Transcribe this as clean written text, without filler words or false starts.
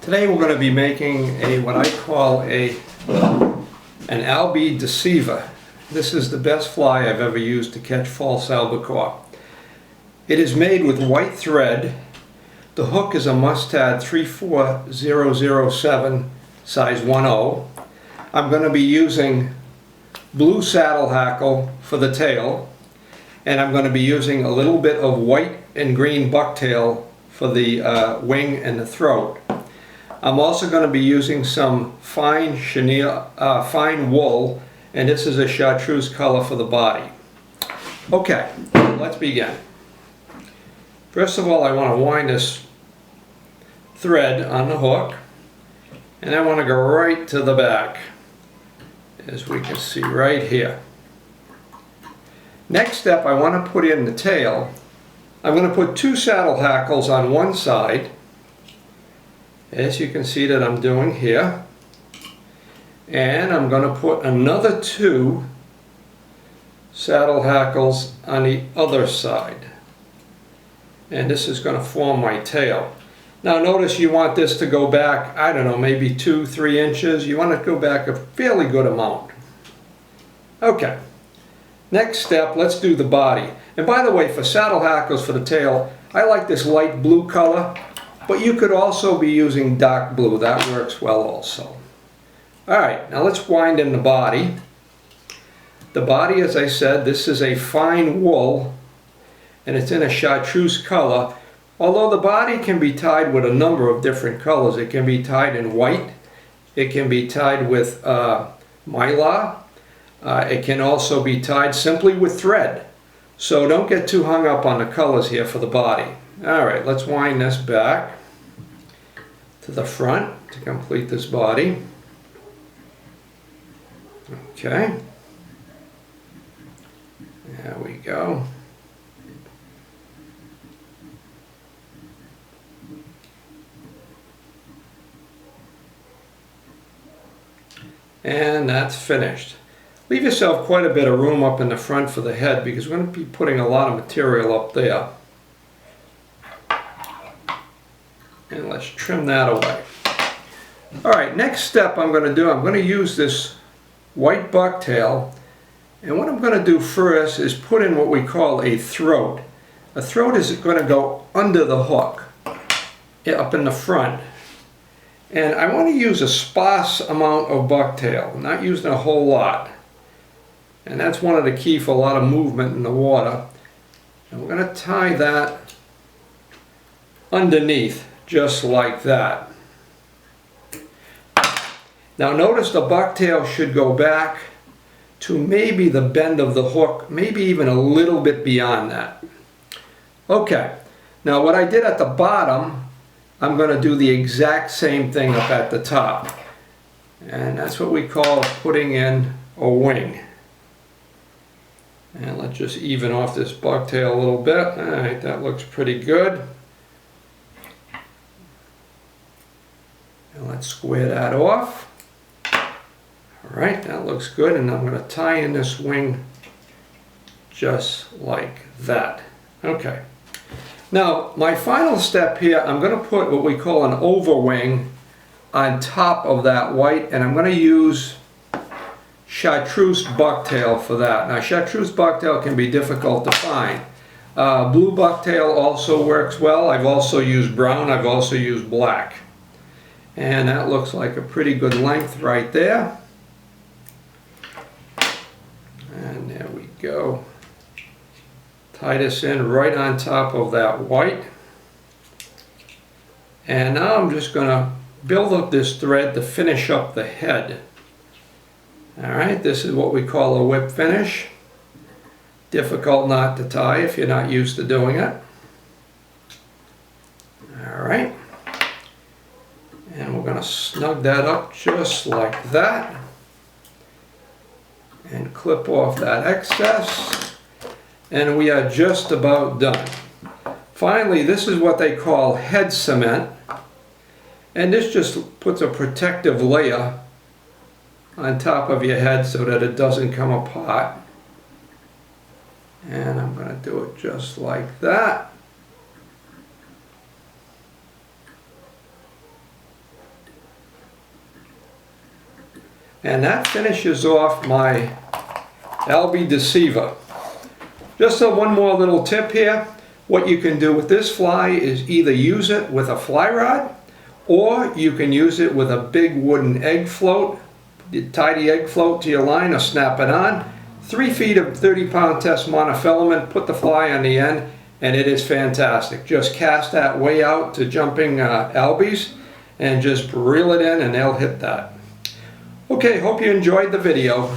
Today we're going to be making what I call an Albie Deceiver. This is the best fly I've ever used to catch false albacore. It is made with white thread. The hook is a Mustad 34007 size 1/0. I'm going to be using blue saddle hackle for the tail, and I'm going to be using a little bit of white and green bucktail for the wing and the throat. I'm also going to be using some fine wool, and this is a chartreuse color for the body. Okay, let's begin. First of all, I want to wind this thread on the hook, and I want to go right to the back, as we can see right here. Next step, I want to put in the tail. I'm going to put 2 saddle hackles on one side, as you can see that I'm doing here, and I'm going to put another 2 saddle hackles on the other side, and this is going to form my tail. Now notice you want this to go back, I don't know, maybe 2-3 inches. You want it to go back a fairly good amount. Okay, next step, let's do the body. And by the way, for saddle hackles for the tail, I like this light blue color, but you could also be using dark blue. That works well also. Alright, now let's wind in the body. The body, as I said, this is a fine wool, and it's in a chartreuse color. Although the body can be tied with a number of different colors. It can be tied in white, it can be tied with mylar, it can also be tied simply with thread. So don't get too hung up on the colors here for the body. Alright, let's wind this back to the front to complete this body. Okay, there we go. And that's finished. Leave yourself quite a bit of room up in the front for the head, because we're going to be putting a lot of material up there. And let's trim that away. Alright, next step I'm going to use this white bucktail, and what I'm going to do first is put in what we call a throat. A throat is going to go under the hook, up in the front. And I want to use a sparse amount of bucktail, not using a whole lot. And that's one of the key for a lot of movement in the water. And we're going to tie that underneath, just like that. Now notice the bucktail should go back to maybe the bend of the hook, maybe even a little bit beyond that. Okay, now what I did at the bottom, I'm going to do the exact same thing up at the top. And that's what we call putting in a wing. And let's just even off this bucktail a little bit. Alright, that looks pretty good. And let's square that off. Alright, that looks good. And I'm going to tie in this wing just like that. Okay. Now, my final step here, I'm going to put what we call an overwing on top of that white, and I'm going to use chartreuse bucktail for that. Now, chartreuse bucktail can be difficult to find. Blue bucktail also works well. I've also used brown, I've also used black. And that looks like a pretty good length right there. And there we go. Tie this in right on top of that white. And now I'm just going to build up this thread to finish up the head. Alright, this is what we call a whip finish. Difficult knot to tie if you're not used to doing it. Alright. And we're going to snug that up just like that. And clip off that excess. And we are just about done. Finally, this is what they call head cement. And this just puts a protective layer on top of your head so that it doesn't come apart. And I'm going to do it just like that. And that finishes off my Albie Deceiver. Just one more little tip here. What you can do with this fly is either use it with a fly rod, or you can use it with a big wooden egg float. You tie the egg float to your line or snap it on. 3 feet of 30-pound test monofilament, put the fly on the end, and it is fantastic. Just cast that way out to jumping albies and just reel it in and they'll hit that. Okay, hope you enjoyed the video.